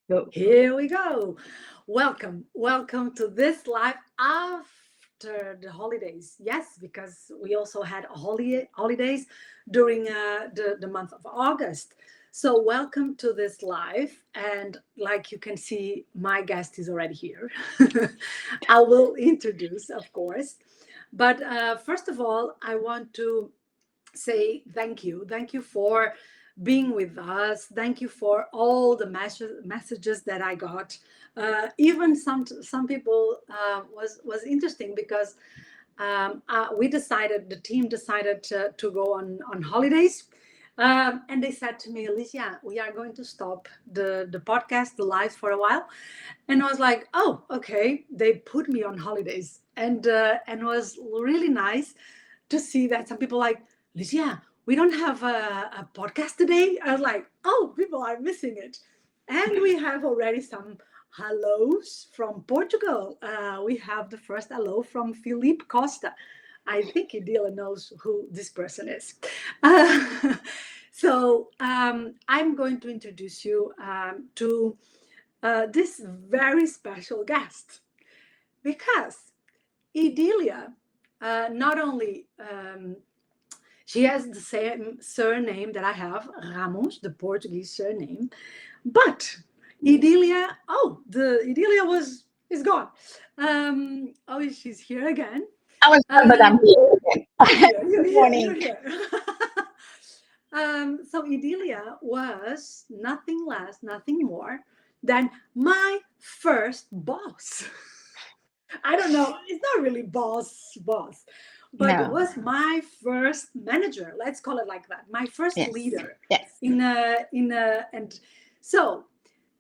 Go. Here we go. Welcome to this live after the holidays. Yes, because we also had holidays during the month of August. So, welcome to this live. And like you can see, my guest is already here. I will introduce, of course. But first of all, I want to say thank you. Thank you for being with us. Thank you for all the messages that I got. Even some people was interesting because the team decided to go on holidays. And they said to me, Ligia, we are going to stop the podcast, the live for a while. And I was like, oh, okay. They put me on holidays. And it was really nice to see that some people like, Ligia, we don't have a podcast today. I was like, oh, people are missing it. And we have already some hellos from Portugal. We have the first hello from Felipe Costa. I think Idilia knows who this person is. Uh, so I'm going to introduce you to this very special guest because Idilia not only she has the same surname that I have, Ramos, the Portuguese surname, but Idilia, oh, the Idilia is gone. Oh, she's here again. I was done, but I'm Um, here you're again. here, you're Good here, you're morning. here. So Idilia was nothing less, nothing more than my first boss. I don't know. It's not really boss, but it No. was my first manager. Let's call it like that. My first Yes. leader Yes. and so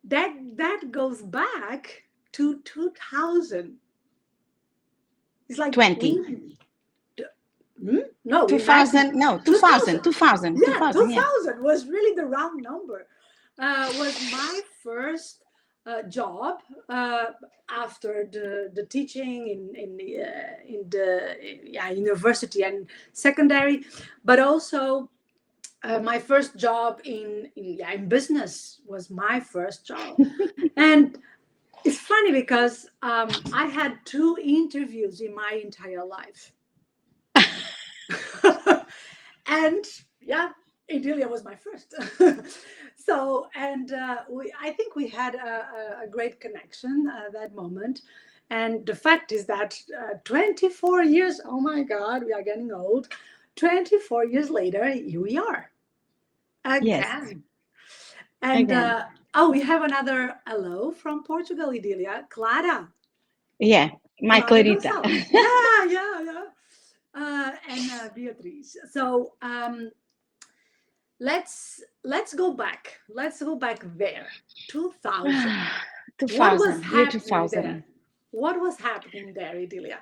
that goes back to 2000. It's like 20. we no, we met in 2000. No, 2000. 2000. 2000. Yeah, 2000. Yeah. 2000 was really the round number. Was my first job after the teaching in the university and secondary, but also my first job in business was my first job. And it's funny because I had two interviews in my entire life. And yeah, Idilia was my first. So, and I think we had a great connection that moment. And the fact is that 24 years, oh my God, we are getting old. 24 years later, here we are Yes. again. And Again. oh, we have another hello from Portugal, Idilia. Clara. Yeah. My Clara Clarita. Gonçalves. Yeah, yeah, yeah. And Beatriz. So let's go back. Let's go back there. 2000. What was 2000. Year happening there? 2000. What was happening there, Idilia?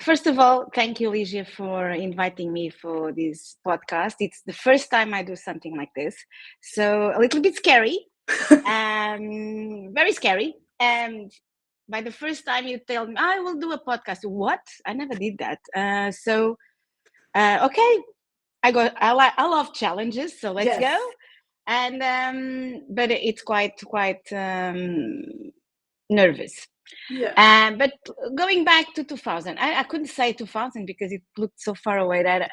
First of all, thank you, Ligia, for inviting me for this podcast. It's the first time I do something like this, so a little bit scary, very scary. And by the first time you tell me I will do a podcast, what? I never did that. Okay, I love challenges, so let's Yes. go. And but it's quite nervous. Yeah. But going back to 2000, I couldn't say 2000 because it looked so far away that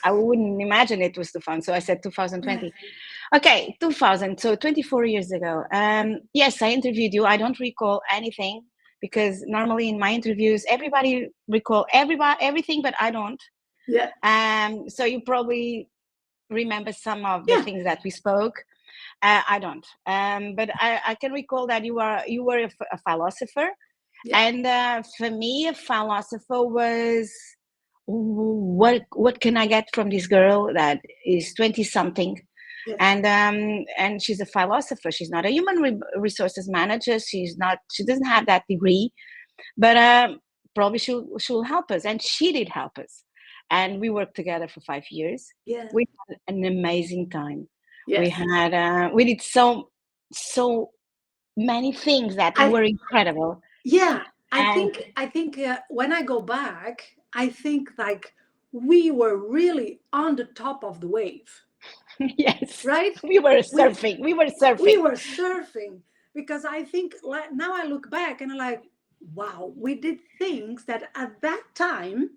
I wouldn't imagine it was 2000. So I said 2020. Okay, 2000. So 24 years ago. Yes, I interviewed you. I don't recall anything because normally in my interviews, everybody recall everything, but I don't. Yeah. So you probably remember some of the Yeah. things that we spoke. I don't. But I can recall that you were a philosopher. Yeah. And for me, a philosopher was what can I get from this girl that is 20 something, Yeah. and she's a philosopher. She's not a human resources manager. She doesn't have that degree, but probably she'll help us, and she did help us. And we worked together for 5 years. Yeah. We had an amazing time. We Yes. had we did so many things that I were incredible. Yeah, And I think when I go back, I think like we were really on the top of the wave, yes, right? we were We surfing. We were we surfing. were surfing. because I think now I look back and I'm like, wow, we did things that at that time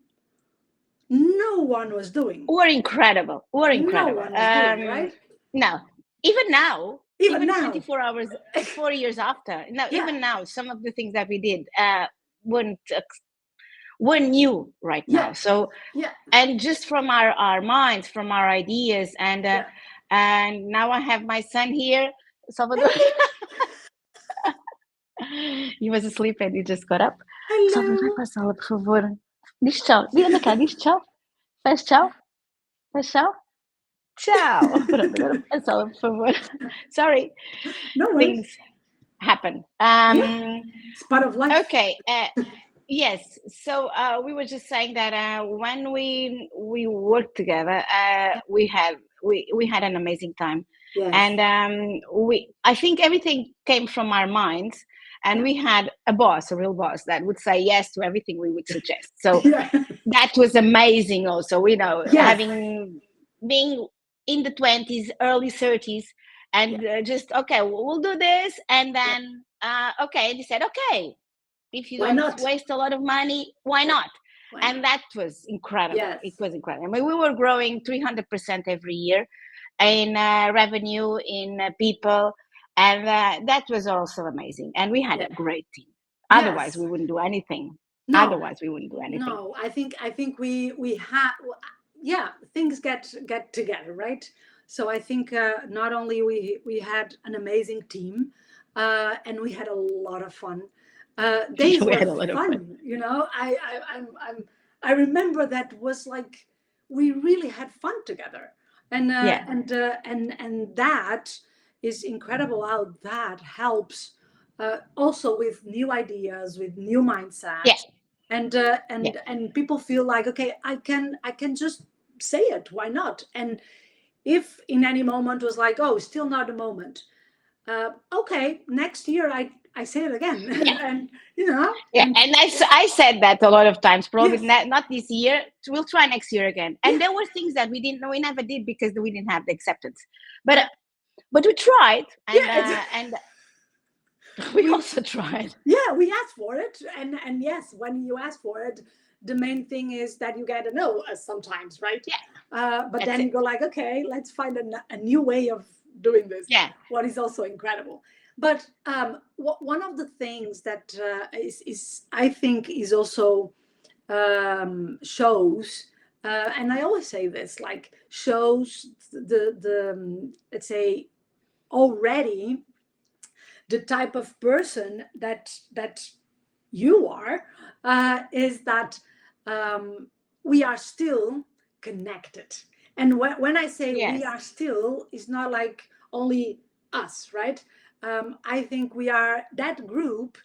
no one was doing. We're incredible. We're No incredible. one was doing, right? No, even now, Even even now. 24 hours, 4 years after, no, Yeah. even now, some of the things that we did weren't weren't new right now. Yeah. So, Yeah. and just from our minds, from our ideas, Yeah. and now I have my son here, Salvador. He was asleep and he just got up. Salvador, Hello. passa lá, por favor. Diz tchau. Anda cá, diz tchau. Faz tchau. Faz tchau. Tchau. Pronto, agora passa lá, por favor. Sorry. No worries. Things happen. Yeah. It's part of life. Okay. Yes. So we were just saying that when we worked together, we had an amazing time, Yes. and I think everything came from our minds, and we had a boss, a real boss, that would say yes to everything we would suggest. So Yeah. that was amazing. Also, Yes. being in the 20s, early 30s, and just okay, we'll do this, and then okay, and he said okay. If you Why don't not? waste a lot of money, why not? Why And not? that was incredible. Yes. It was incredible. I mean, we were growing 300% every year in revenue, in people, and that was also amazing. And we had Yeah. a great team. Yes. Otherwise, we wouldn't do anything. No. Otherwise, we wouldn't do anything. No, I think we have, yeah, things get together, right? So I think not only we had an amazing team, and we had a lot of fun. Days We were had a lot of fun. fun, you know. I remember that was like we really had fun together, and Yeah. and that is incredible how that helps also with new ideas, with new mindsets. Yeah. And people feel like, okay, I can just say it, why not? And if in any moment was like, oh, still not a moment, okay, next year I say it again. Yeah. And you know, Yeah, and I said that a lot of times. Probably yes. not this year. We'll try next year again. And there were things that we never did because we didn't have the acceptance. But we tried, and we also tried. Yeah, we asked for it, and yes, when you ask for it, the main thing is that you get a no sometimes, right? Yeah. But then you go like, okay, let's find a new way of doing this. Yeah. What is also incredible. But one of the things that is I think is also shows, and I always say this, like shows the let's say already the type of person that you are, is that we are still connected. And when I say Yes. we are still, it's not like only us, right? I think we are that group.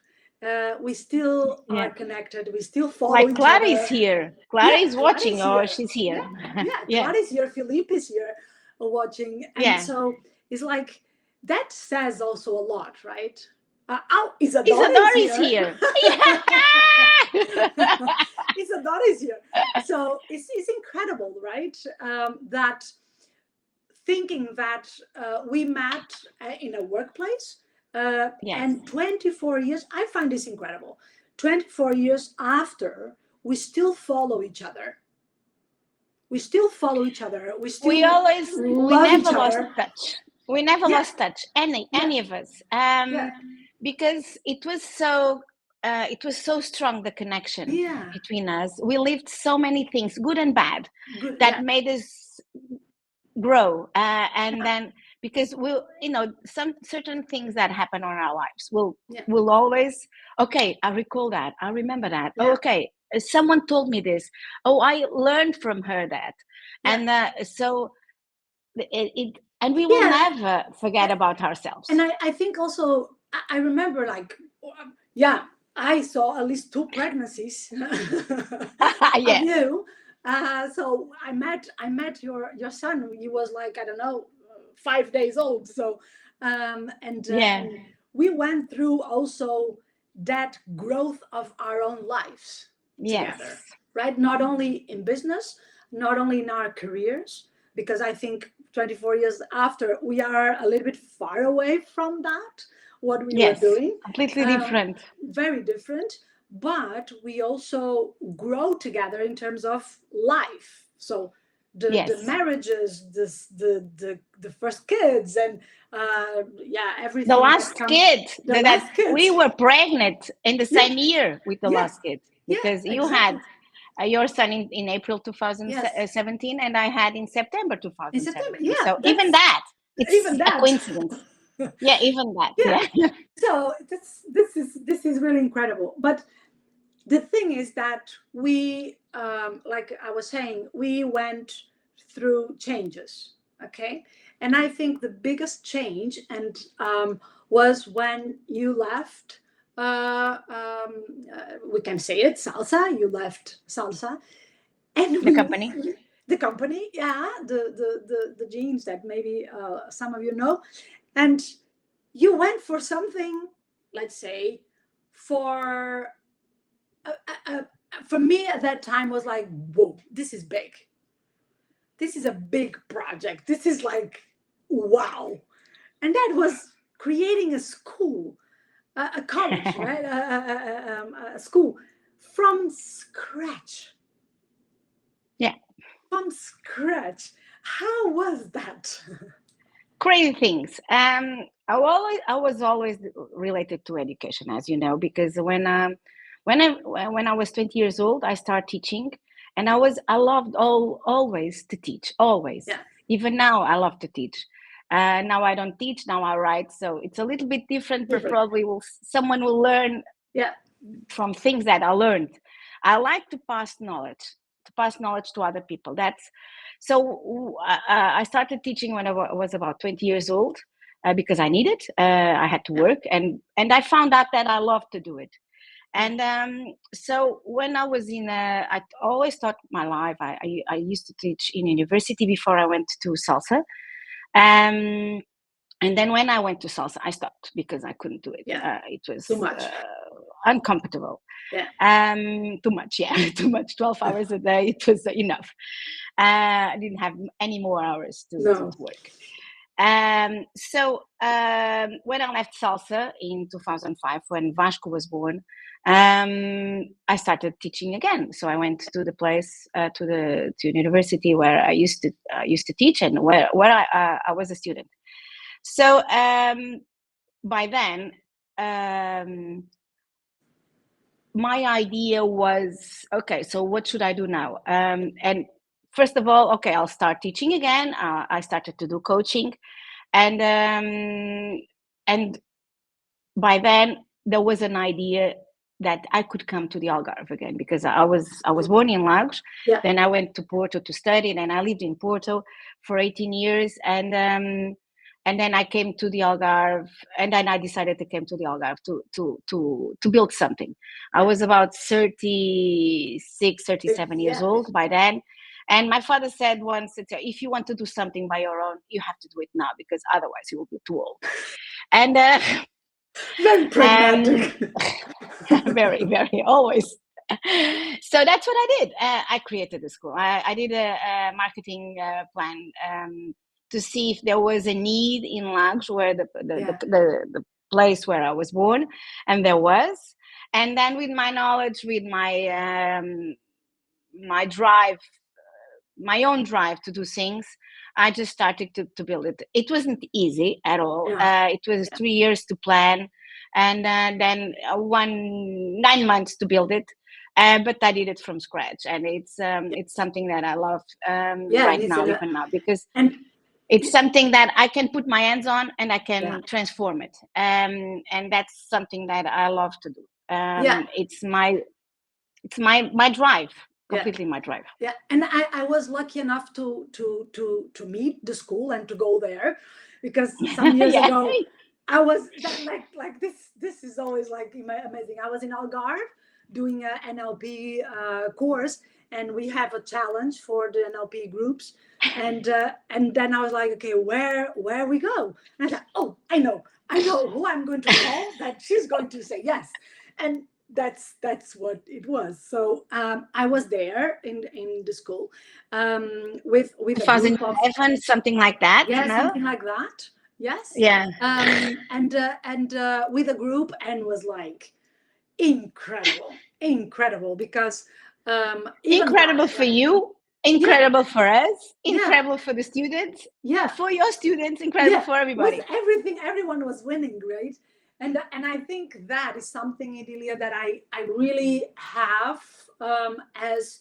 We still are connected. We still follow like each Clara other. is here. Clara is watching, is or here. she's here. Yeah, Clara is here. Philippe is here watching. And so it's like, that says also a lot, right? Oh, Isadora is here. Isadora is here. So it's incredible, right? That thinking that we met in a workplace, and 24 years, I find this incredible. 24 years after, we still follow each other. We still follow each other. We never lost touch. We never lost touch. Any of us. Because it was so strong, the connection between us. We lived so many things, good and bad, that made us grow. And then, because some certain things that happen on our lives will always, okay, I recall that, I remember that. Okay, someone told me this. Oh, I learned from her that. And so and we will never forget about ourselves. And I think also, I remember, like, I saw at least 2 pregnancies of you. So I met your son. He was like, I don't know, 5 days old. So and we went through also that growth of our own lives together, right? Not only in business, not only in our careers, because I think 24 years after, we are a little bit far away from that. what we were Yes, doing. completely different. Very different, but we also grow together in terms of life. So the Yes. marriages, the first kids, and yeah, The everything that last comes. kid The that last we kids. were pregnant in the Yeah, same year with the yeah, last kid, yeah, because you had exactly. your son in April Yes, 2017, and I had in September in September. 2017. Yeah, So even that's that, it's even a that. coincidence. Yeah, even that. Yeah. Yeah. So this is really incredible. But the thing is that we, like I was saying, we went through changes. Okay, and I think the biggest change and was when you left. We can say it, salsa. You left salsa, and The we company. the company, yeah, the genes that maybe some of you know, and you went for something, let's say, for uh, uh, uh, for me at that time was like, whoa, this is big. This is a big project. This is like, wow. And that was creating a school, a college, right? A school from scratch. Yeah. From scratch. How was that? Crazy things. I was always related to education, as you know, because when I was 20 years old, I started teaching, and I loved always to teach, always. Yeah, Even now, I love to teach. Now I don't teach. Now I write, so it's a little bit different. But different. probably someone will learn Yeah, from things that I learned. I like to pass knowledge to other people. That's so. I started teaching when I was about 20 years old, because I needed. I had to yeah, work, and I found out that I love to do it. yeah, And so when I was I always taught my life. I used to teach in university before I went to salsa. Um, and then when I went to salsa, I stopped because I couldn't do it. yeah. It was Too much. uncomfortable. Yeah, Too much, yeah, too much. 12 hours a day, it was enough. I didn't have any more hours to no. work. So when I left salsa in 2005, when Vasco was born, I started teaching again. So I went to the place, to university where I used to teach, and where I was a student. So by then, my idea was, okay, so what should I do now? And first of all, okay, I'll start teaching again. I started to do coaching, and by then there was an idea that I could come to the Algarve again, because I was born in Lagos. Yeah, Then I went to Porto to study, and I lived in Porto for 18 years, and then I came to the Algarve, and then I decided to come to the Algarve to build something. I was about 36, 37 years yeah. old by then. And my father said once, if you want to do something by your own, you have to do it now, because otherwise you will be too old. And Very um, pragmatic. very, very, always. So that's what I did. I created the school. I did a marketing plan, to see if there was a need in Lagos, where Yeah, the place where I was born, and there was. And then with my knowledge, with my drive, my own drive to do things, I just started to build it. It wasn't easy at all. yeah, It was 3 years to plan, and then 9 months to build it. But I did it from scratch, and it's something that I love, yeah. And right it's now, in a, even now, because and it's something that I can put my hands on, and I yeah, can transform it. And that's something that I love to do. yeah, It's my drive, yeah. completely my drive. Yeah, and I was lucky enough to meet the school and to go there, because some years Yeah. ago I was that, like this is always like amazing. I was in Algarve doing an NLP course, and we have a challenge for the NLP groups, and then I was like, okay, where we go? And I thought, oh, I know who I'm going to call, that she's going to say yes, and that's what it was. So I was there in the school with a group of, 2011, something like that, yeah, no? something like that. Yes. Yeah. And with a group, and was like incredible because even that, Incredible for right? you, Yeah, incredible for us, yeah, incredible for the students, yeah, for your students, incredible yeah. for With everybody. everything, everyone was winning, right? And I think that is something, Idilia, that I really have, as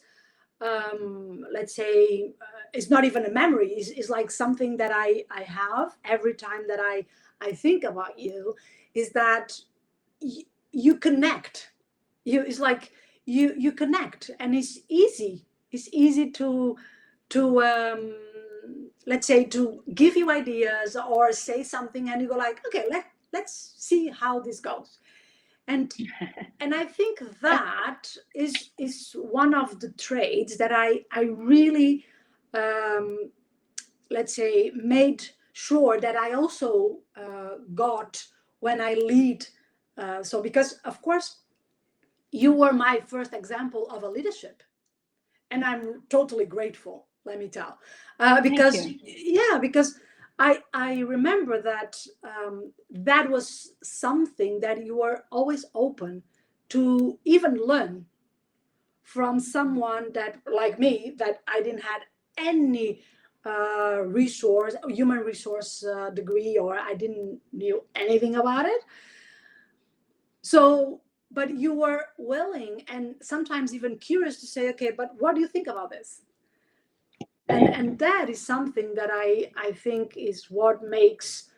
let's say, it's not even a memory. It's like something that I have every time that I think about you, is that you connect. It's like you connect, and it's easy to let's say, to give you ideas or say something, and you go like, okay, let's see how this goes. And I think that is one of the traits that I really, um, let's say, made sure that I also got when I lead. So because of course you were my first example of a leadership, and I'm totally grateful. Let me tell, Thank because you. yeah, because I remember that that was something that you were always open to even learn from someone that, like me, that I didn't had any resource, human resource degree, or I didn't knew anything about it. So, but you were willing and sometimes even curious to say, okay, but what do you think about this? And that is something that I think is what makes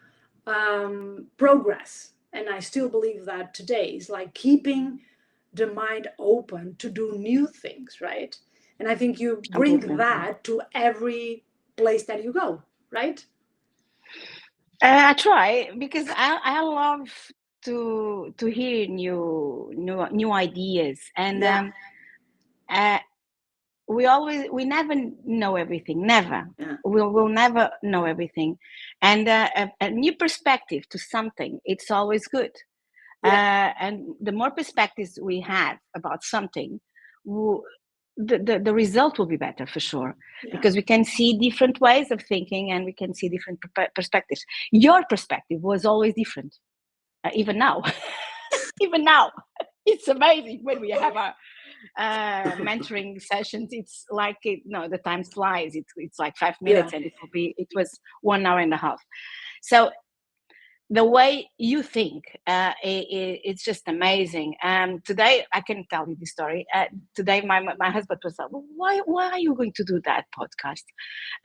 progress. And I still believe that today is like keeping the mind open to do new things, right? And I think you bring Absolutely. that to every place that you go, right? I try because I love to hear new ideas, and Yeah, uh, we never know everything, never. yeah, We'll never know everything, and a new perspective to something, it's always good. yeah, And the more perspectives we have about something, the result will be better for sure, yeah, because we can see different ways of thinking, and we can see different perspectives. Your perspective was always different, even now. Even now, it's amazing when we have our mentoring sessions. It's like no, the time flies. It's like 5 minutes, yeah, and it was 1 hour and a half. So the way you think, it's just amazing. Today I can tell you the story. Today my husband was like, well, why are you going to do that podcast?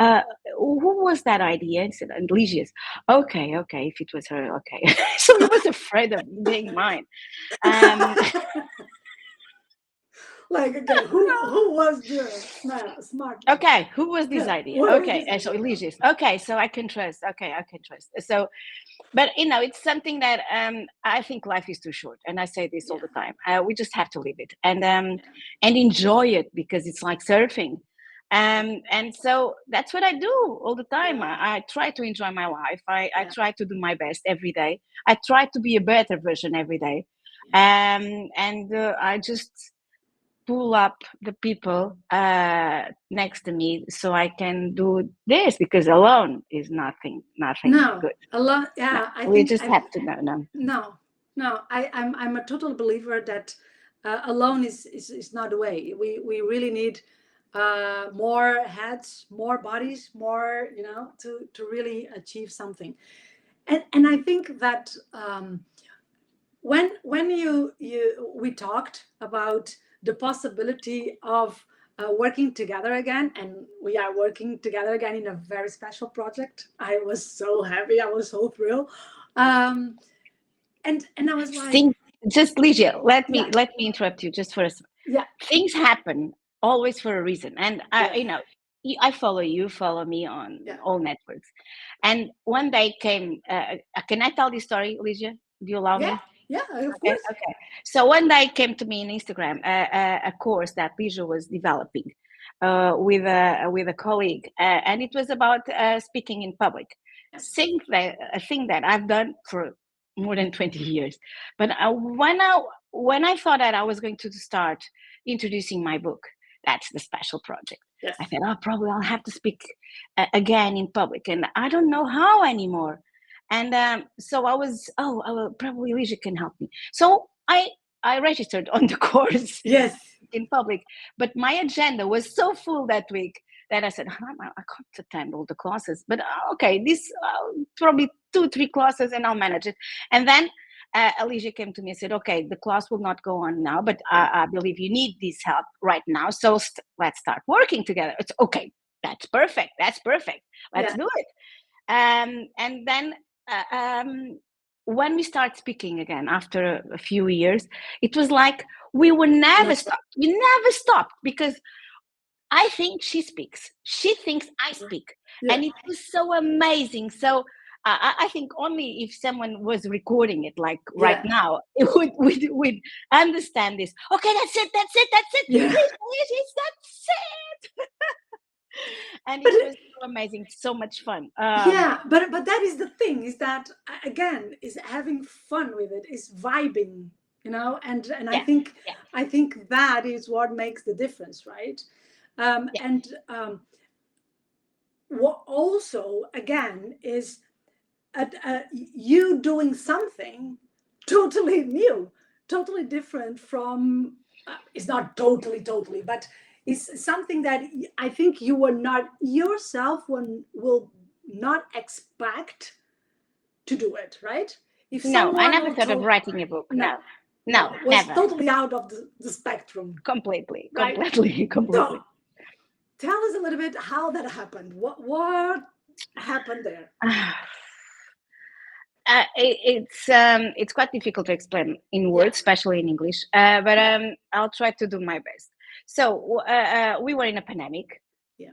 uh, who was that idea? And Ligia's. Okay, if it was her, okay. So he was afraid of being mine. um like, okay, who was the smart one? okay, who was this Yeah, idea? what was Okay, this so idea? Ligia's. Okay, so I can trust. Okay, I can trust. So, but it's something that I think life is too short, and I say this all Yeah, the time. We just have to live it, and yeah, enjoy it, because it's like surfing. And so that's what I do all the time. yeah, I try to enjoy my life. I yeah, try to do my best every day. I try to be a better version every day. yeah. And I just pull up the people next to me, so I can do this, because alone is nothing No, good. a lot. No, Yeah, I we think just I. have to know them. No, no. I'm a total believer that alone is not the way. We really need more heads, more bodies, more, to really achieve something. And I think that when you we talked about the possibility of working together again, and we are working together again in a very special project. I was so happy. I was so thrilled. Um, and I was like, Things, just Ligia, yeah, let me interrupt you just for a second. yeah, Things happen always for a reason, and yeah, I follow you, follow me on yeah, all networks. And one day came, can I tell this story, Ligia? Do you allow yeah, me? yeah, of Okay, course. okay. So one day came to me on Instagram a course that Ligia was developing with a colleague, and it was about speaking in public. Yes, A thing that I've done for more than 20 years. But when I thought that I was going to start introducing my book, that's the special project. I yes, said, oh, probably I'll have to speak again in public, and I don't know how anymore. And so I was, probably Ligia can help me. So I registered on the course Yes. in public, but my agenda was so full that week that I said, I can't attend all the classes, but okay, this probably 2-3 classes and I'll manage it. And then Alicia came to me and said, okay, the class will not go on now, but I believe you need this help right now. So let's start working together. It's okay. That's perfect. That's perfect. Let's Yeah. do it. And then when we start speaking again after a few years, it was like we were never stopped. We never stopped because I think she speaks. She thinks I speak. Yeah. And it was so amazing. So I think only if someone was recording it like right Yeah. now, it would understand this. Okay, that's it. Yeah. That's it. And But it was so amazing, so much fun. yeah, but that is the thing, is that again, is having fun with it, is vibing, and I Yeah, think yeah, that is what makes the difference, right? yeah. And what also again is you doing something totally new, totally different from. It's not totally, but it's something that I think you were not yourself one will not expect to do it, right? If No, I someone never will thought of tell, writing a book. no, No, no, no, was never. totally out of the spectrum, Completely, right? completely, So completely. tell us a little bit how that happened. What happened there? It's quite difficult to explain in Yeah, words, especially in English. But I'll try to do my best. So we were in a pandemic. yeah,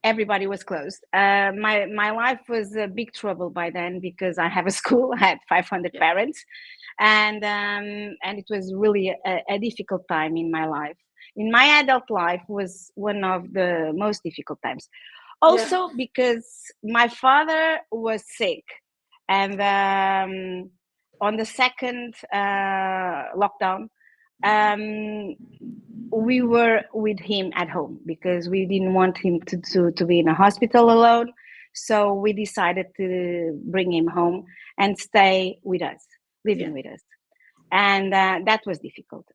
Everybody was closed. My life was a big trouble by then because I have a school. I had 500 yeah, parents, and it was really a difficult time in my life. In my adult life was one of the most difficult times. yeah, Also because my father was sick, and on the second lockdown, um, we were with him at home because we didn't want him to be in a hospital alone. So we decided to bring him home and stay with us, yeah, living with us. And that was difficult.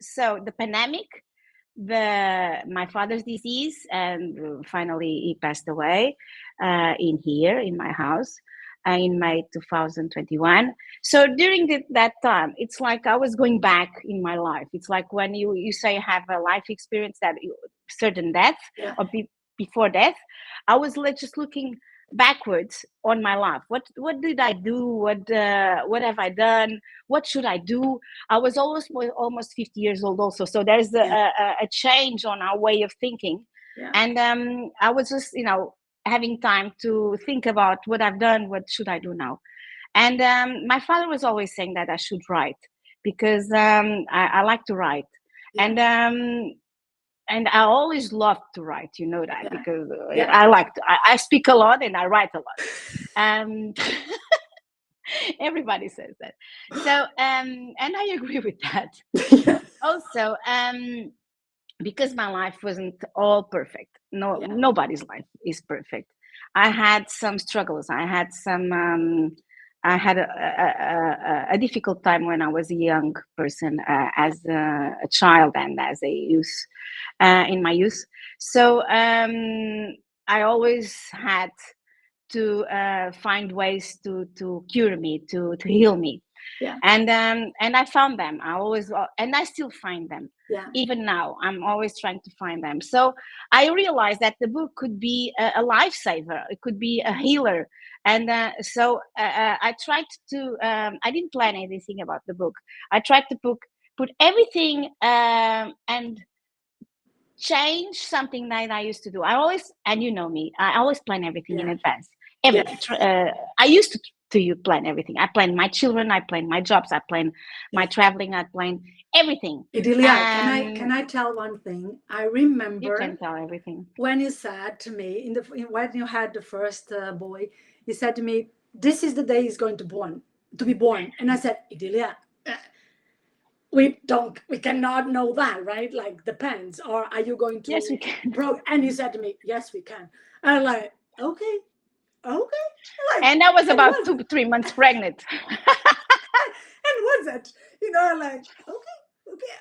So the pandemic, my father's disease, and finally he passed away in my house in May 2021. So during that time, it's like I was going back in my life. It's like when you say have a life experience that certain death yeah, or before death, I was just looking backwards on my life. What did I do? What have I done? What should I do? I was almost 50 years old also, so there's yeah, a change on our way of thinking. yeah, And I was just having time to think about what I've done, what should I do now. And my father was always saying that I should write because I like to write. yeah, And I always loved to write, you know that, yeah, because yeah. I speak a lot and I write a lot. And everybody says that. So, and I agree with that. Yeah, Also, because my life wasn't all perfect. No, yeah, nobody's life is perfect. I had some struggles. I had some. I had a difficult time when I was a young person, as a child and as a youth, in my youth. So I always had to find ways to cure me, to heal me, yeah, and I found them. I always and I still find them. yeah, Even now, I'm always trying to find them. So I realized that the book could be a lifesaver. It could be a healer, and I tried to. I didn't plan anything about the book. I tried to put everything and change something that I used to do. I always, and you know me, I always plan everything in yeah, advance. yeah. Everything. I used to you plan everything. I plan my children. I plan my jobs. I plan my Yes. traveling. I plan everything. Idilia, can I tell one thing? I You remember can tell everything. when you said to me when you had the first boy, you said to me, "This is the day he's going to be born," and I said, "Idilia, we cannot know that, right? Like depends. Or are you going Yes, to we can. And you said to me, "Yes, we can." And I'm like, okay, Okay. Like, And I was and about was it? 3 months pregnant. And was it? Like, okay, okay,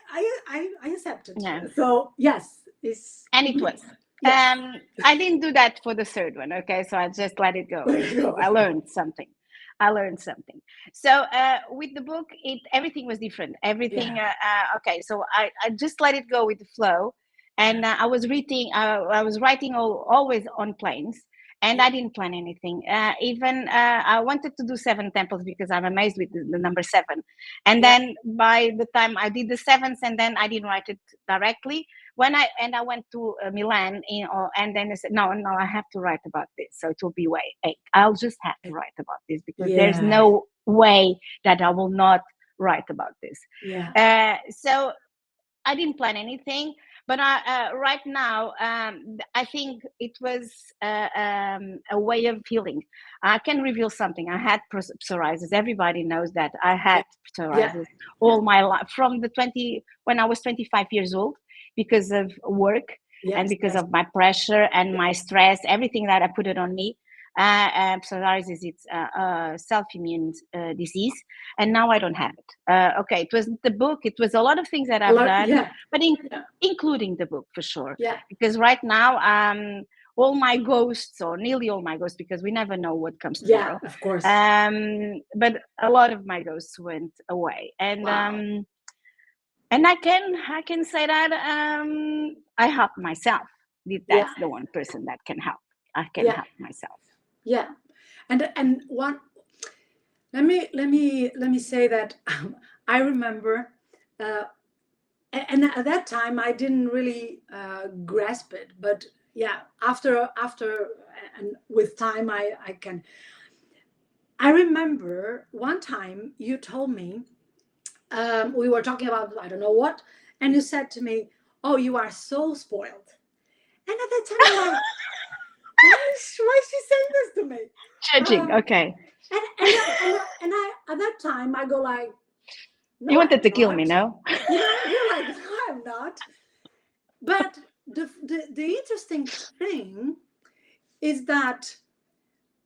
I accept it. Yeah, So yes, it's and it was. yes. I didn't do that for the third one. Okay, so I just let it go. There you So go. I learned something. I learned something. So with the book, everything was different. Everything. Yeah. Okay, so I just let it go with the flow, and I was reading. I was writing always on planes, and Yeah. I didn't plan anything. Even I wanted to do 7 temples because I'm amazed with the number 7. And Yeah. then by the time I did the seventh, and then I didn't write it directly when I went to Milan, and then I said, no, I have to write about this, so it will be way 8. I'll just have to write about this because there's Yeah. no way that I will not write about this. Yeah. So I didn't plan anything, but right now I think it was a way of healing. I can reveal something. I had psoriasis. Everybody knows that I Yeah. had Yeah. psoriasis Yeah. all my life, from the 20 when I was 25 years old, because of work and Yes. because Yes. of my pressure and Yeah. my stress, everything that I put it on me. Psoriasis, it's a self-immune disease, and now I don't have it. Okay, it was the book, it was a lot of things that A I've lot. done, Yeah. but Yeah. including the book for sure. Yeah. Because right now, all my ghosts, or nearly all my ghosts, because we never know what comes Yeah. tomorrow. Of course. But a lot of my ghosts went away, Wow. and I can say that I help myself. Yeah. That's the one person that can help. I can Yeah. help myself. Yeah. And one. Let me say that I remember, uh, and at that time I didn't really grasp it, but yeah, after and with time I can. I remember one time you told me, we were talking about I don't know what, and you said to me, "Oh, you are so spoiled." And at that time I'm like, why is she saying this to me? Judging, Um, okay. and I at that time I go like, You no, wanted I'm to kill me, not. no? You're like, no, I'm not. But the interesting thing is that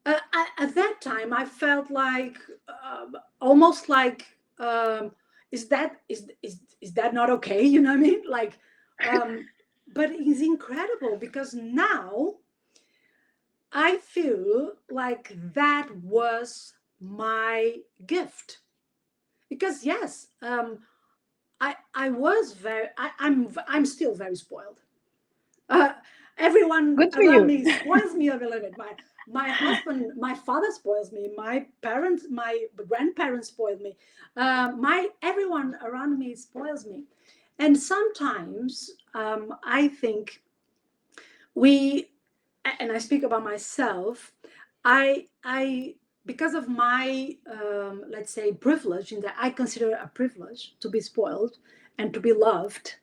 at that time I felt like almost like, is that not okay? You know what I mean? Like, but it's incredible because now I feel like that was my gift. Because yes, I was very I'm still very spoiled. Uh, Everyone Good for around you. me spoils me a little bit. My husband, my father spoils me. My parents, my grandparents spoiled me. My everyone around me spoils me, and sometimes I think we, and I speak about myself. I because of my let's say privilege, in that I consider a privilege to be spoiled and to be loved.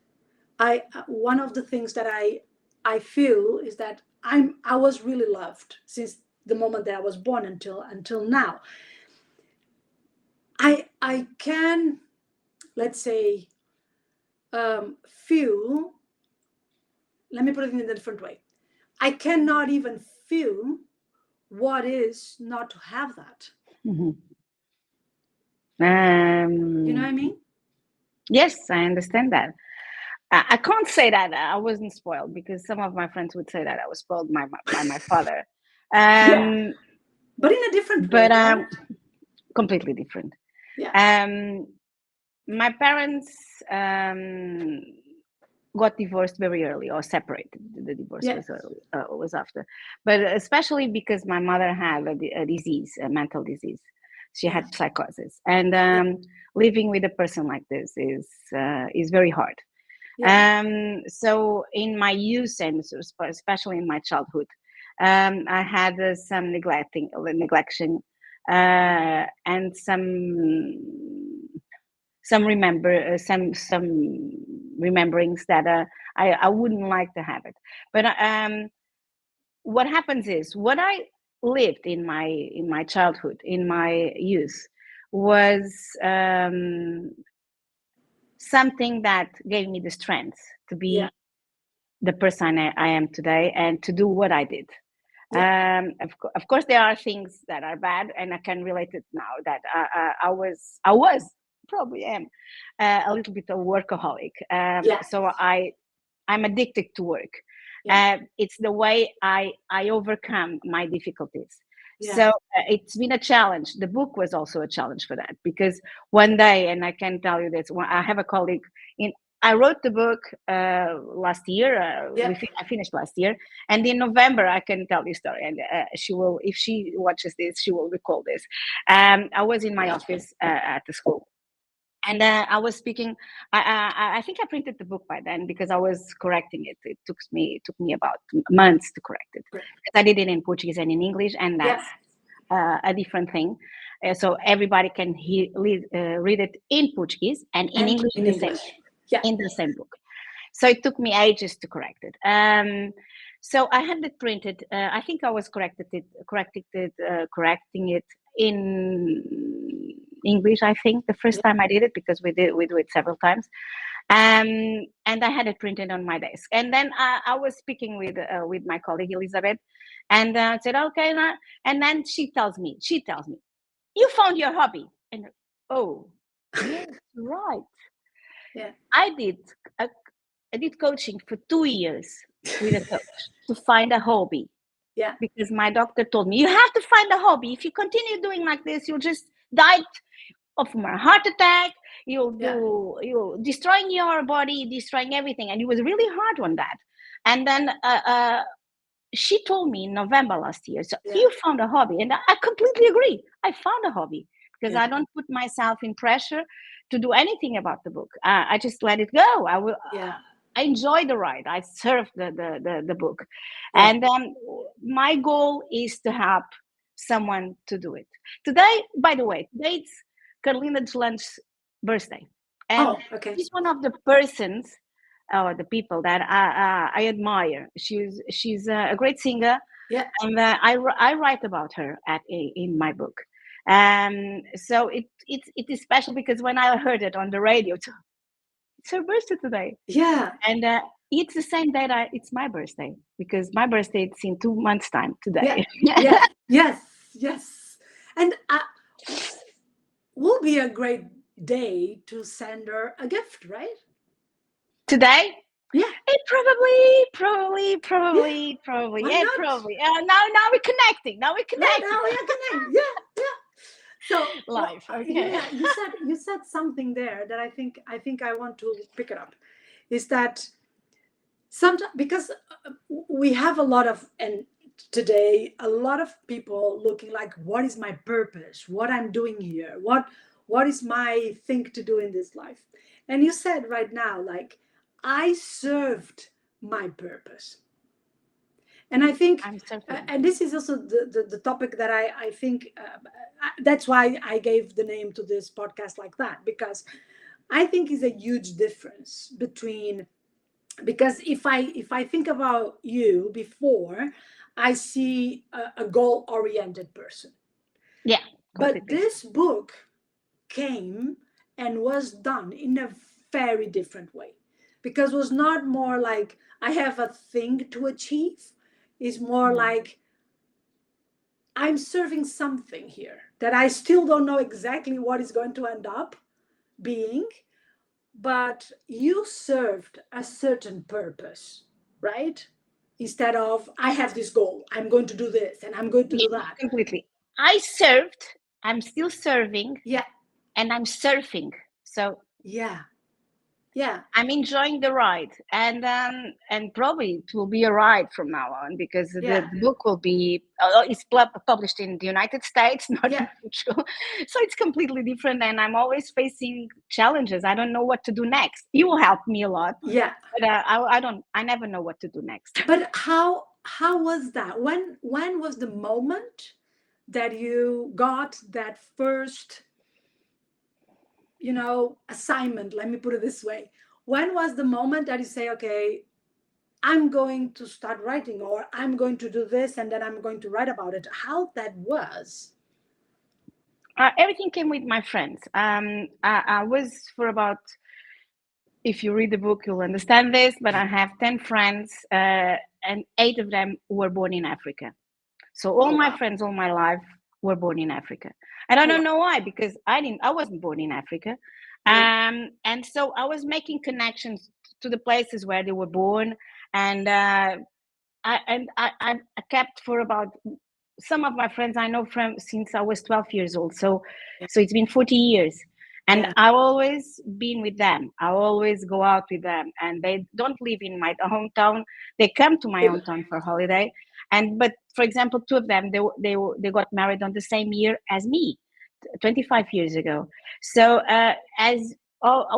I One of the things that I feel is that I was really loved since the moment that I was born until now. I can, let's say, feel. Let me put it in a different way. I cannot even feel what is not to have that. Mhm. You know what I mean? Yes, I understand that. I can't say that I wasn't spoiled, because some of my friends would say that I was spoiled by my father. Yeah, Um, but in a different way, but right? completely different. Yeah, Um, my parents got divorced very early, or separated. The divorce yeah, was early, was after, but especially because my mother had a disease, a mental disease. She yeah, had psychosis, and yeah, living with a person like this is very hard. yeah, So in my youth, and especially in my childhood, I had neglection, and some rememberings that I wouldn't like to have it. But what happens is, what I lived in my childhood, in my youth, was something that gave me the strength to yeah, be the person I am today, and to do what I did. Of course, there are things that are bad, and I can relate it now that I was probably am a little bit of workaholic. So I'm addicted to work. It's the way I overcome my difficulties. So it's been a challenge. The book was also a challenge for that, because one day, and I can tell you this, I have a colleague in. I wrote the book last year. I finished last year, and in November I can tell this story, and she will, if she watches this, she will recall this. I was in my office at the school, and I was speaking. I think I printed the book by then because I was correcting it. It took me about months to correct it, because I did it in Portuguese and in English, and that's a different thing. So everybody can read it in Portuguese and in English in the same book. So it took me ages to correct it. So I had it printed. I think I was correcting it in English. I think the first time I did it, because we do it several times. And I had it printed on my desk. And then I was speaking with my colleague Elizabeth, and I said, okay. And then she tells me, you found your hobby. And oh, yes, right. I did coaching for 2 years with a coach to find a hobby. Because my doctor told me, you have to find a hobby. If you continue doing like this, you'll just die of a heart attack. You'll destroying your body, destroying everything. And it was really hard on that. And then she told me in November last year, so you found a hobby. And I completely agree. I found a hobby, because I don't put myself in pressure to do anything about the book. I just let it go. I enjoy the ride. I serve the book. And my goal is to help someone to do it. Today, by the way, today it's Carolina Deslandes' birthday. And she's one of the persons, or the people that I admire. She's a great singer. And I write about her in my book. So it is special, because when I heard it on the radio, it's her birthday today. And it's the same day it's my birthday, because my birthday is in 2 months' time today. Yes. And will be a great day to send her a gift, right? Today? Yeah. It probably. Why not? Probably. Now we're connecting. Now we are connecting. Yeah. So life. Okay. You said something there that I think I want to pick it up. Is that sometimes, because we have a lot of, and today a lot of people looking like, what is my purpose? What I'm doing here? What is my thing to do in this life? And you said right now, like, I served my purpose. And I think, and this is also the topic that I think, that's why I gave the name to this podcast like that, because I think is a huge difference between, because if I think about you before, I see a goal-oriented person. Yeah. But this book came and was done in a very different way, because it was not more like I have a thing to achieve. It's more like I'm serving something here that I still don't know exactly what is going to end up being, but you served a certain purpose, right? Instead of, I have this goal, I'm going to do this and I'm going to do that. Completely. I served, I'm still serving. Yeah. And I'm surfing. So I'm enjoying the ride, and probably it will be a ride from now on, because the book will be it's published in the United States, not in Portugal, so it's completely different. And I'm always facing challenges. I don't know what to do next. You will help me a lot. But I never know what to do next. But how was that? When was the moment that you got that first, assignment? Let me put it this way. When was the moment that you say, okay, I'm going to start writing, or I'm going to do this, and then I'm going to write about it? How that was? Everything came with my friends. I was for about, if you read the book, you'll understand this, but I have 10 friends, and 8 of them were born in Africa. So all Oh my wow. friends all my life were born in Africa. And I Oh don't wow. know why, because I wasn't born in Africa. Yeah. And so I was making connections to the places where they were born. And I kept for about, some of my friends I know from since I was 12 years old. Yeah. So it's been 40 years. And Yeah. I've always been with them. I always go out with them. And they don't live in my hometown. They come to my hometown for holiday. But for example, two of them, they got married on the same year as me, 25 years ago. So as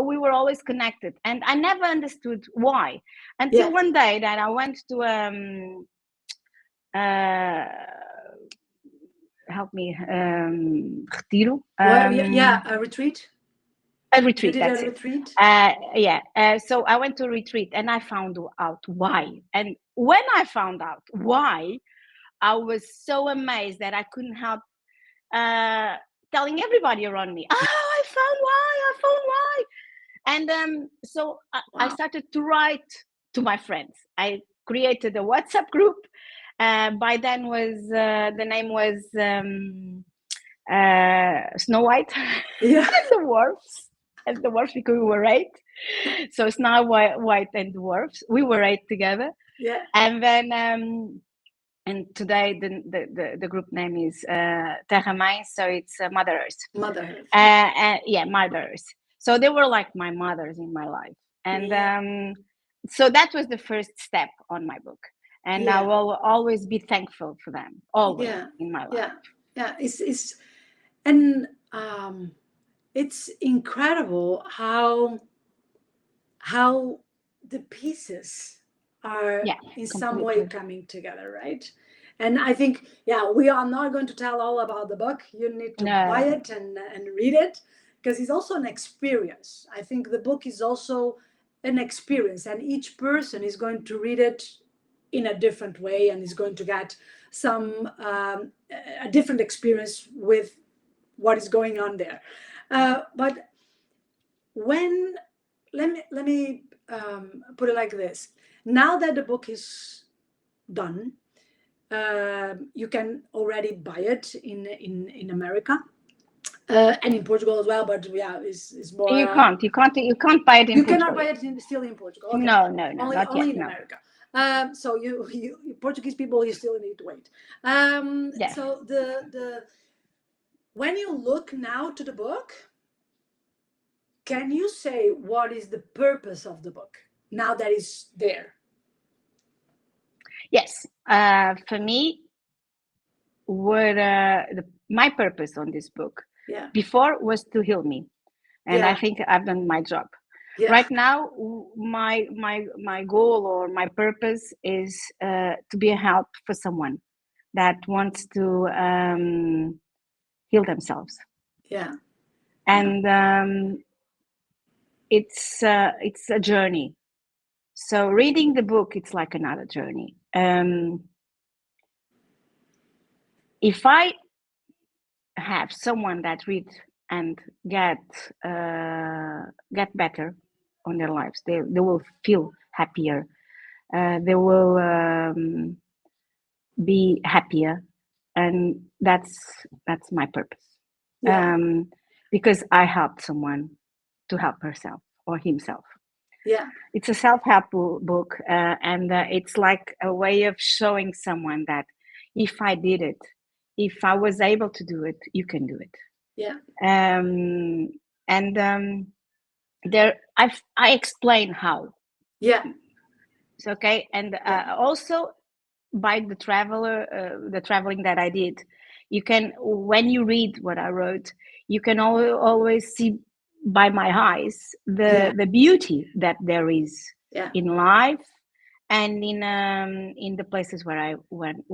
we were always connected, and I never understood why, Yeah. until one day that I went to uh, help me, retiro, Well, yeah, yeah, a retreat. a You retreat, did a that's it. retreat. Yeah, so I went to a retreat and I found out why. And when I found out why, I was so amazed that I couldn't help uh, telling everybody around me, oh, I found why. And so I Wow. started to write to my friends. I created a WhatsApp group. By then was the name was Snow White Yeah. and the Dwarfs. And the dwarfs, because we were eight. So Snow White and dwarfs. We were eight together. Yeah. And then and today the group name is Terra Mãe, so it's Mother Earth. Mother Earth. Yeah. Yeah, Mother Earth. So they were like my mothers in my life. And Yeah. so that was the first step on my book. And I Yeah. will always be thankful for them, always Yeah. in my life. Yeah. Yeah. It's and it's incredible how the pieces are Yeah, in some way completely. coming together, right? And I think, yeah, we are not going to tell all about the book. You need to buy No, it and read it, because it's also an experience. I think the book is also an experience, and each person is going to read it in a different way and is going to get some a different experience with what is going on there. But when let me put it like this: now that the book is done, you can already buy it in America, and in Portugal as well. But yeah, it's more. you can't buy it in You cannot Portugal buy yet. it still in Portugal. Okay, No, only not yet. only in No. America. So you Portuguese people, you still need to wait. Yeah. So the when you look now to the book, can you say what is the purpose of the book now that it's there? Yes. For me, what my purpose on this book Yeah, before was to heal me, and I yeah, think I've done my job. yeah, Right now, my goal or my purpose is to be a help for someone that wants to heal themselves, yeah, yeah, and it's a journey. So reading the book, it's like another journey. If I have someone that read and get better on their lives, they will feel happier. They will be happier, and that's my purpose. yeah, Um, because I helped someone to help herself or himself. yeah, It's a self-help book, and it's like a way of showing someone that if I did it, if I was able to do it, you can do it. yeah, um, and there I explain how. yeah, It's okay. And yeah, also by the traveling that I did, you can, when you read what I wrote, you can always see by my eyes yeah, the beauty that there is yeah, in life and in the places where I went,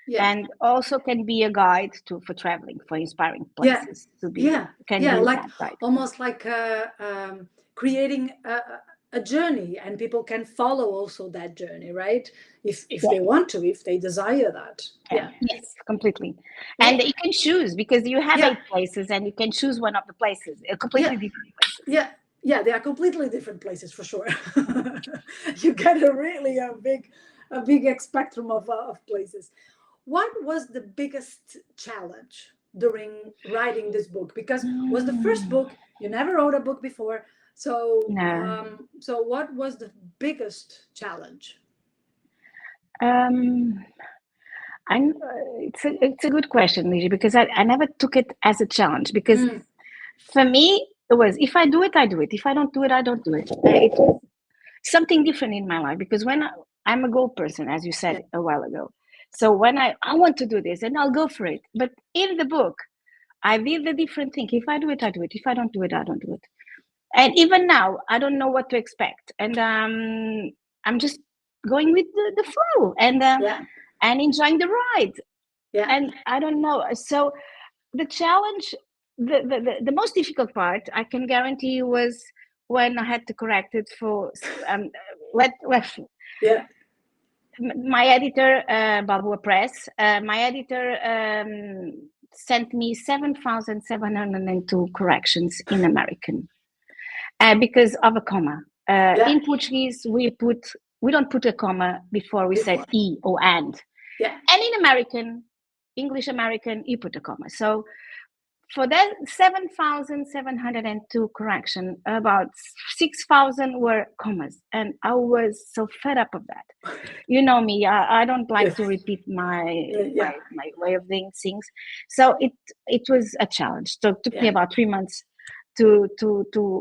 yeah, and also can be a guide to for traveling, for inspiring yeah, places to be, yeah, can yeah, be like that guide. almost like creating a journey, and people can follow also that journey, right? If Yeah, they want to, if they desire that. yeah, Yeah, yes, completely. yeah, And you can choose, because you have yeah, 8 places and you can choose one of the places, completely yeah, different places. yeah, yeah. They are completely different places for sure. You get a really a big spectrum of places. what was the biggest challenge during writing this book? Because was the first Mm, book, you never wrote a book before. So, no. so what was the biggest challenge? Um, it's a good question, Ligia, because I never took it as a challenge. Because Mm, for me, it was if I do it, I do it. If I don't do it, I don't do it. It was something different in my life because I'm a goal person, as you yeah, said a while ago. So when I want to do this, and I'll go for it. But in the book, I did the different thing. If I do it, I do it. If I don't do it, I don't do it. And even now, I don't know what to expect, and I'm just going with the flow yeah, and enjoying the ride. yeah, And I don't know. So the challenge, the most difficult part, I can guarantee you, was when I had to correct it for let yeah, my editor, Balboa Press. My editor sent me 7,702 corrections in American because of a comma. yeah, In Portuguese, we don't put a comma before we said before, e or yeah, and in American, English American, you put a comma. So for that 7,702 correction, about 6,000 were commas, and I was so fed up of that. You know me, I don't yeah, like to repeat my yeah, my my way of doing things. So it was a challenge. So it took me yeah, about 3 months to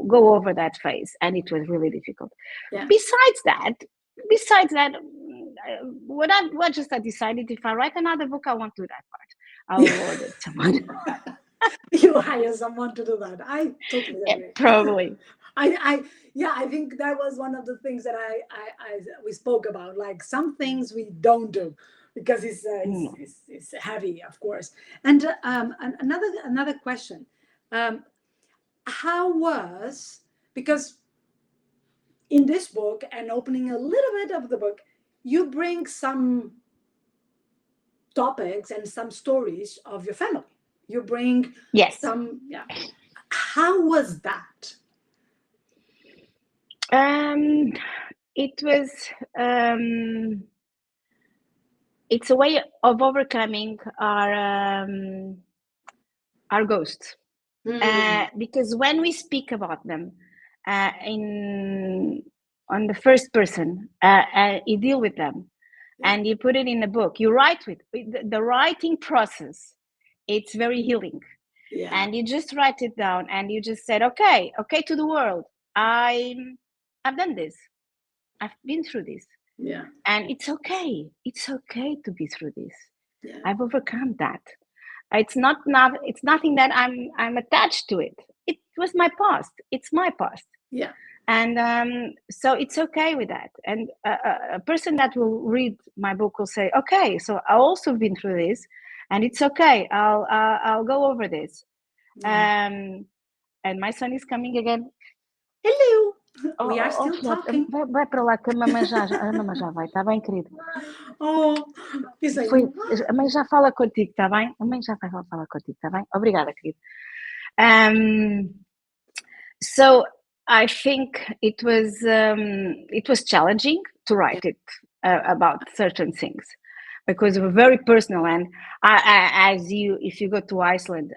go over that phase, and it was really difficult. yeah. Besides that, besides that, what just I decided, if I write another book, I won't do that part. I'll order someone. You hire someone to do that. I totally Yeah, agree. probably. Yeah, I think that was one of the things that we spoke about. Like some things we don't do because Mm. it's heavy, of course. And another question, um, how was, because in this book and opening a little bit of the book, you bring some topics and some stories of your family. You bring Yes. some, yeah. How was that? Um, it was. Um, it's a way of overcoming our ghosts, Mm, because when we speak about them in on the first person, you deal with them, yeah, and you put it in a book. You write with the writing process. It's very healing, yeah, and you just write it down, and you just said, okay, okay, to the world, I've done this. I've been through this, yeah, and it's okay. It's okay to be through this. yeah, I've overcome that. It's nothing that I'm attached to it. It was my past. It's my past, yeah, and so it's okay with that. And a person that will read my book will say, okay, so I also been through this, and it's okay. I'll go over this. yeah. Um, and my son is coming again. Hello. Oh, We are oh, oh, still filhote, talking. vai para lá que a mamãe já vai, está bem, querido? Oh, he's like, Foi, a mãe já fala contigo, está bem? A mãe já vai falar contigo, está bem? Obrigada, querido. Um, so I think it was challenging to yeah, write it about certain things because they were very personal, and as you if you go to Iceland,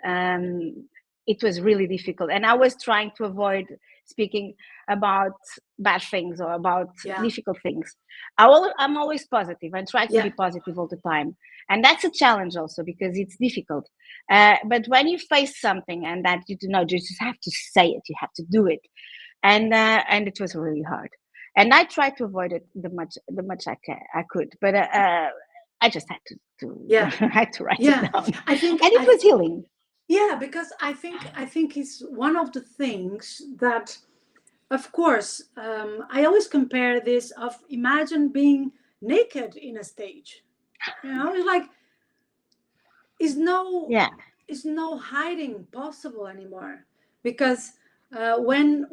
it was really difficult, and I was trying to avoid speaking about bad things or about yeah, difficult things. I'm always positive and try to yeah, be positive all the time, and that's a challenge also because it's difficult. But when you face something and that you do not, you just have to say it, you have to do it, and it was really hard. And I tried to avoid it the much I could, but I just had yeah, I had to write it yeah. down, I think and it was healing. yeah, because I think it's one of the things that, of course, I always compare this of imagine being naked in a stage. You know, it's like is no Yeah, is no hiding possible anymore because when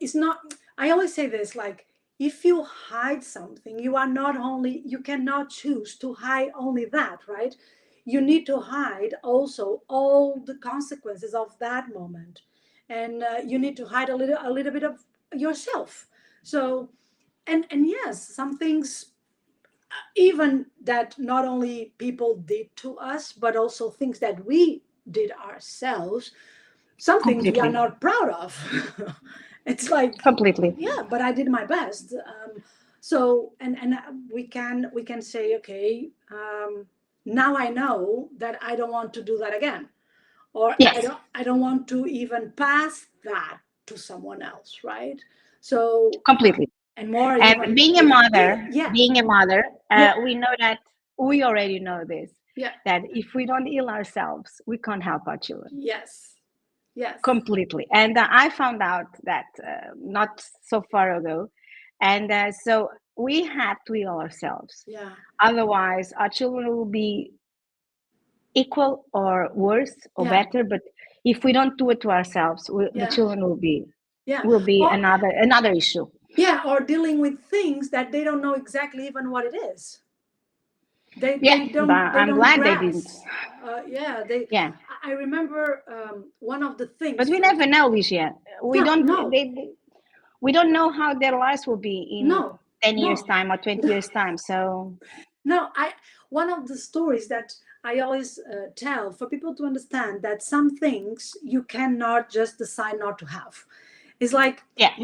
it's not, I always say this, like if you hide something, you are not only, you cannot choose to hide only that, right? You need to hide also all the consequences of that moment, and you need to hide a little bit of yourself. So and yes, some things even that not only people did to us, but also things that we did ourselves, some things we are Completely. not proud of. It's like, Completely. yeah, but I did my best. So and we can say, okay, now I know that I don't want to do that again, or Yes. I don't want to even pass that to someone else, right? So Completely. and more And even with yeah, being a mother, yeah, we know that we already know this, yeah, that if we don't heal ourselves, we can't help our children. yes, yes, Completely. And I found out that not so far ago. And so we have to heal ourselves. yeah, Otherwise, our children will be equal or worse or yeah, better. But if we don't do it to ourselves, the yeah, children will be yeah, or another issue. yeah, or dealing with things that they don't know exactly even what it is. they Yeah, they but don't they I'm don't glad they didn't. grasp. Yeah, they Yeah, I remember one of the but things we that never know, Ligia. We no, don't. no, We don't know how their lives will be in no, 10 years' no, time or 20 years' time. So no. I One of the stories that I always tell for people to understand that some things you cannot just decide not to have. It's like yeah,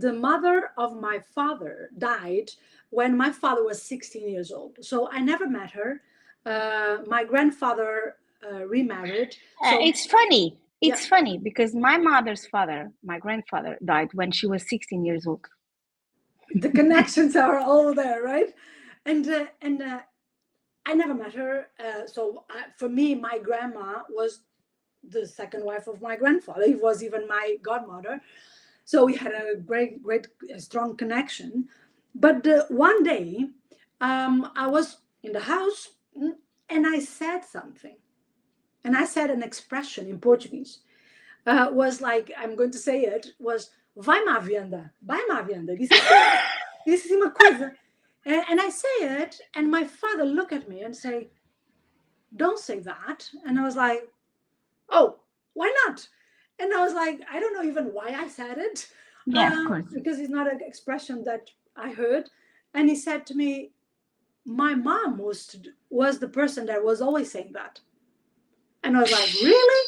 the mother of my father died when my father was 16 years old. So I never met her. My grandfather remarried. So it's funny. yeah, It's funny because my mother's father, my grandfather, died when she was 16 years old. the connections are all there, right? And I never met her. For me, my grandma was the second wife of my grandfather. He was even my godmother. So we had a great, strong connection. But one day, I was in the house, and I said something. And I said an expression in Portuguese. Was like, I'm going to say it, was vai má vianda. This is uma coisa. And I say it, and my father looked at me and say, don't say that. And I was like, oh, why not? And I was like, I don't know even why I said it, Yeah, of course. because it's not an expression that I heard. And he said to me, my mom was the person that was always saying that. And I was like, really?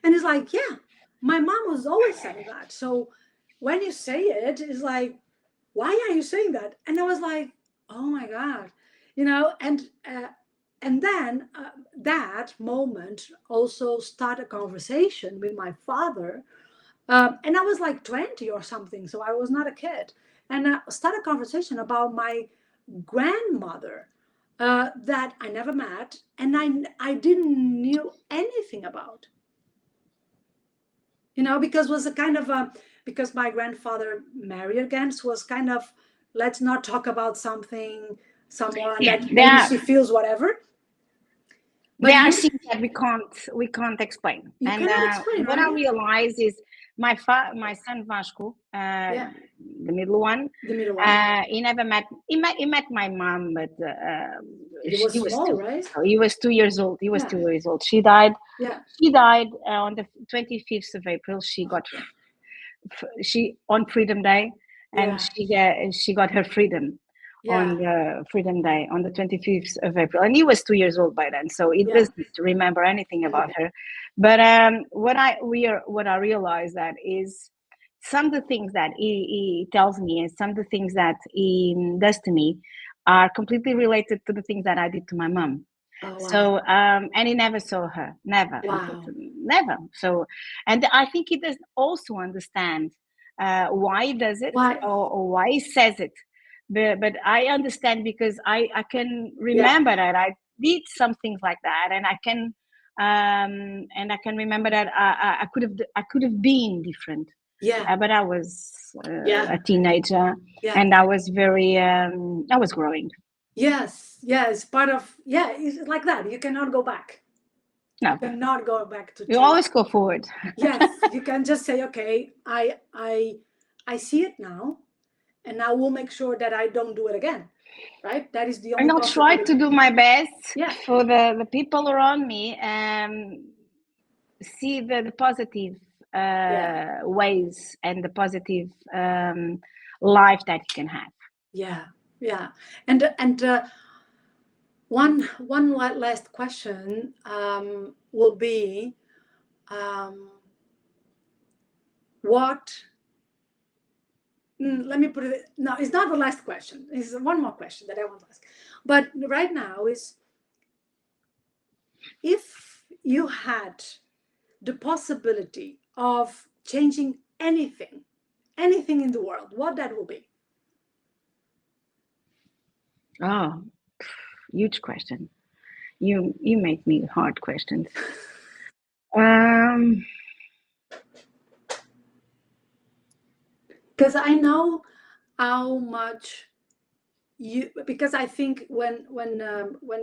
And he's like, yeah, my mom was always saying that. So when you say it, it's like, why are you saying that? And I was like, oh my God, and then that moment also started a conversation with my father. And I was like 20 or something, so I was not a kid. And started a conversation about my grandmother that I never met, and I didn't knew anything about, because was a kind of a because my grandfather married again, so was kind of, let's not talk about someone Yeah, that maybe she feels whatever. But there are you things that we can't explain. you And cannot explain, what I right? realized is my son Vasco, Yeah, the middle one, the middle one. he met my mom, but He was he was small, two. right? So he was 2 years old. He was Yeah, 2 years old. She died. yeah, She died on the 25th of April. She on Freedom Day, and yeah, she got her freedom yeah, on the Freedom Day on the 25th of April, and he was 2 years old by then, so he yeah, doesn't remember anything about anything. her. But what I realized that is some of the things that he tells me and some of the things that he does to me are completely related to the things that I did to my mom. Oh wow, So and he never saw her, never, wow, unfortunately, never. So, and I think he doesn't also understand why he does it, why? or why he says it. But I understand because I can Yeah, remember that I did some things like that, and I can remember that I could have been different, yeah, but I was yeah, a teenager, yeah. and I was growing. Yes, yeah, it's part of, yeah, it's like that. You cannot go back. You No, cannot go back to you change. always go forward. Yes, you can just say, okay, I see it now, and I will make sure that I don't do it again. Right? That is the And only I'll try to possibility. do my best Yeah, for the people around me, see the positive yeah, ways and the positive life that you can have. yeah, yeah. And One last question will be, what let me put it, no, it's not the last question, it's one more question that I want to ask, but right now is, if you had the possibility of changing anything in the world, what that will be? Oh, huge question. You make me hard questions. Because I know how much because I think when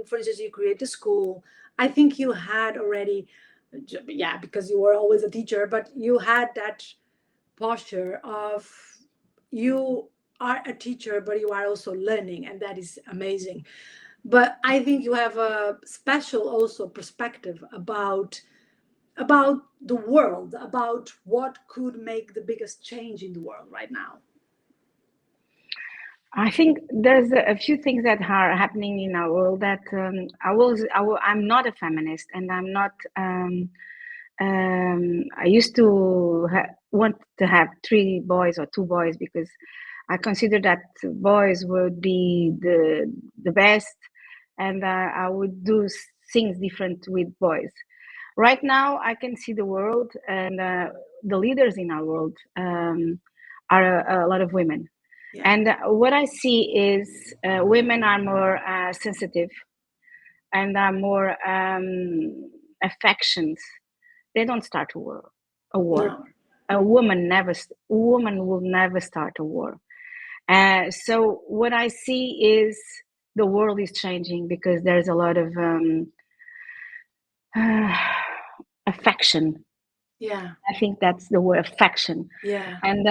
for instance you create a school, I think you had already, yeah, because you were always a teacher, but you had that posture of, you are a teacher but you are also learning, and that is amazing. But I think you have a special also perspective about the world, about what could make the biggest change in the world right now. I think there's a few things that are happening in our world that I'm not a feminist, and I'm not. I used to want to have 3 boys or 2 boys, because I consider that boys would be the best, and I would do things different with boys. Right now, I can see the world, and the leaders in our world are a lot of women. Yeah. And what I see is women are more sensitive, and are more affections. They don't start a war. No. A woman will never start a war. So what I see is the world is changing, because there's a lot of affection. Yeah. I think that's the word, affection. Yeah. And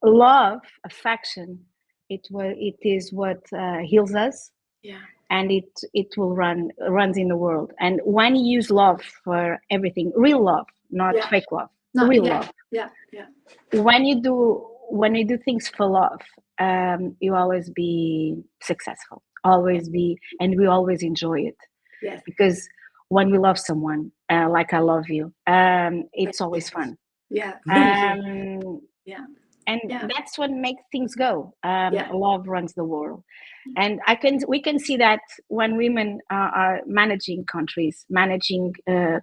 love, affection, it is what heals us. Yeah. And it will runs in the world. And when you use love for everything, real love, not Yeah. fake love, No, real yeah, love. yeah, yeah. When you do things for love, you always be successful, always be, and we always enjoy it. Yes. Because when we love someone, like I love you, it's always fun. Yeah. Yeah. And Yeah. that's what makes things go. Yeah. Love runs the world. And we can see that when women are managing countries, managing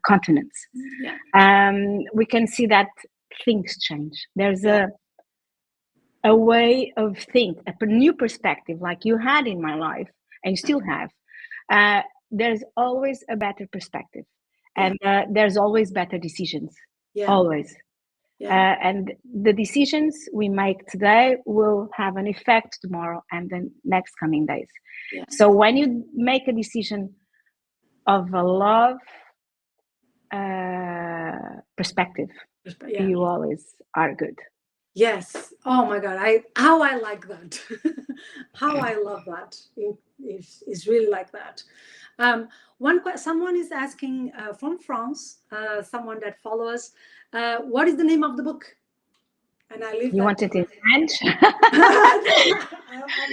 continents, Yeah. we can see that things change. There's Yeah. a way of think, a new perspective, like you had in my life, and you still have. There's always a better perspective, and there's always better decisions. Yeah. Always. Yeah. And the decisions we make today will have an effect tomorrow and the next coming days. Yeah. So when you make a decision of a love perspective, Yeah. you always are good. Yes. Oh my God. How I like that. How I love that. It's really like that. Someone is asking from France, someone that follows, what is the name of the book? And I leave You that want to it in you. French? I'm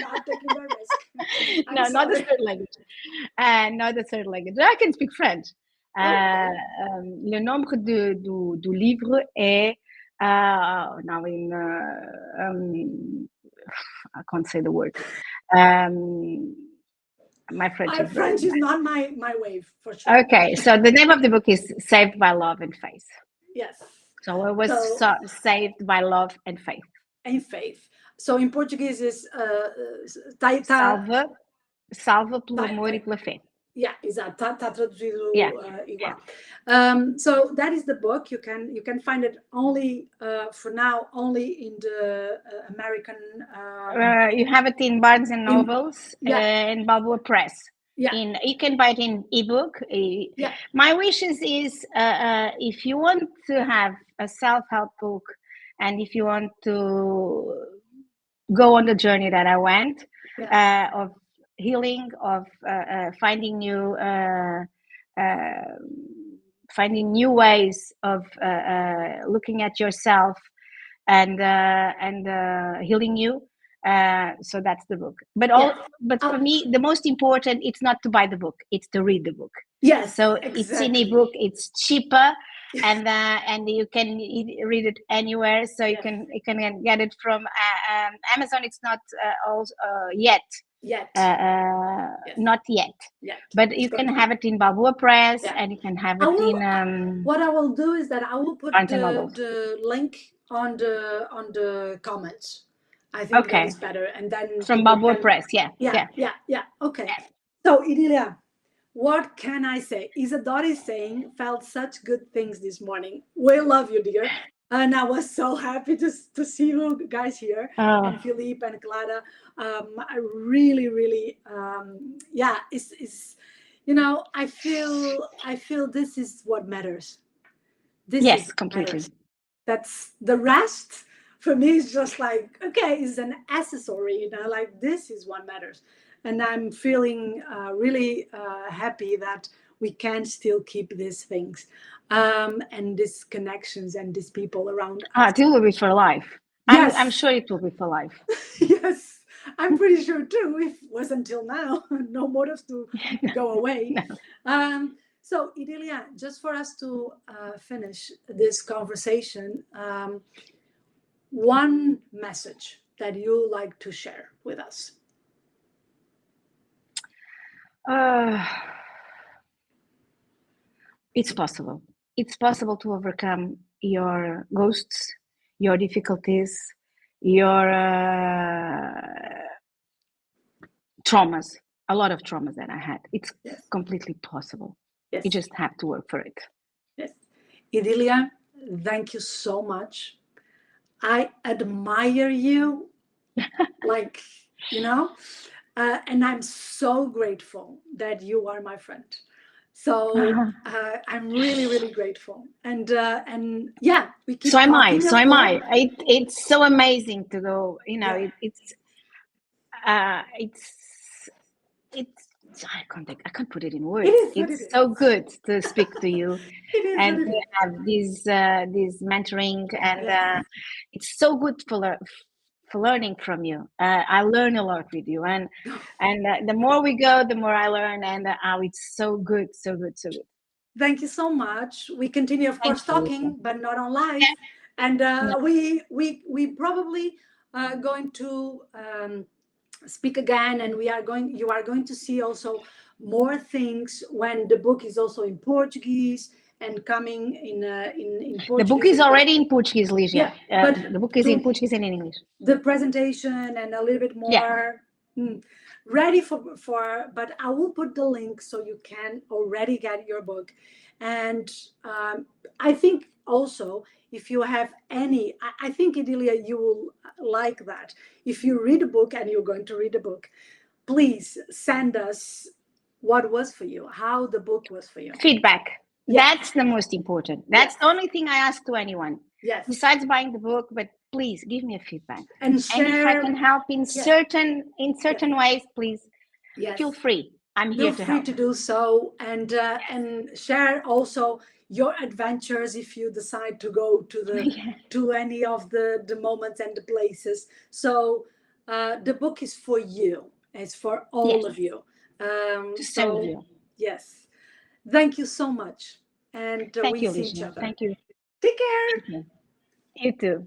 not taking the risk. I'm No, not the sorry. third language. Not the third language. I can speak French. Oh, Le nombre du livre est now in I can't say the word. My French my is very French is bad. not my wave for sure. Okay, so the name of the book is Saved by Love and Faith. Yes. So it was So, saved by love and faith. and faith. So in Portuguese is Salva pelo amor e pela fé. yeah, exato. Tá traduzido Yeah. igual. So that is the book. You can find it only for now only in the American. You have it in Barnes and In, Nobles, in Balboa Press. Yeah. You can buy it in ebook. Yeah. My wishes is if you want to have a self-help book, and if you want to go on the journey that I went, of healing, of finding new ways of looking at yourself and healing you. So that's the book. But for me, the most important, it's not to buy the book, it's to read the book. Yes. So exactly. it's in ebook, it's cheaper, and you can read it anywhere. So you can get it from Amazon. It's not yet. Not yet. But you can have it in Balboa Press, and you can have it in. What I will do is that I will put Barnes and Noble. the link on the comments. I think that is better, and then from Balboa Press. Yeah. Okay. So Idilia, what can I say? Isadora is saying, felt such good things this morning. We love you, dear. And I was so happy to see you guys here. And Philippe and Clara. I really, really, it's I feel this is what matters. This is completely. Matters. That's the rest for me is just like, okay, it's an accessory, like this is what matters. And I'm feeling really happy that we can still keep these things and these connections and these people around us. It will be for life. Yes. I'm sure it will be for life. Yes, I'm pretty sure too. If it was until now, no motives to go away. No. So, Idilia, just for us to finish this conversation, one message that you like to share with us. It's possible. It's possible to overcome your ghosts, your difficulties, your traumas, a lot of traumas that I had. It's completely possible. Yes. You just have to work for it. Yes. Idilia, thank you so much. I admire you, like, and I'm so grateful that you are my friend. So I'm really, really grateful. And yeah, we keep So am I. So am I. It's so amazing to go, I can't put it in words. It's so good to speak to you and to have this mentoring, and it's so good for learning from you. I learn a lot with you, and the more we go, the more I learn, and it's so good. Thank you so much. We continue, of course, talking, but not on live. Yeah. And we probably going to speak again, and you are going to see also more things when the book is also in Portuguese and coming in Portuguese. The book is already in Portuguese, Ligia. But the book is in Portuguese and in English. The presentation and a little bit more ready for, but I will put the link so you can already get your book. And I think also, if you have any, I think, Idilia, you will like that. If you read a book and you're going to read a book, please send us what was for you, how the book was for you. Feedback. That's the most important. That's the only thing I ask to anyone. Yes. Besides buying the book, but please give me a feedback. And share. And if I can help in certain ways, please feel free. I'm here to help. Feel free to do so, and share also your adventures if you decide to go to to any of the moments and the places. So the book is for you. It's for all of you. So you. Yes. Thank you so much. And Thank we you, see Ligia. each other. Thank you. Take care. You too.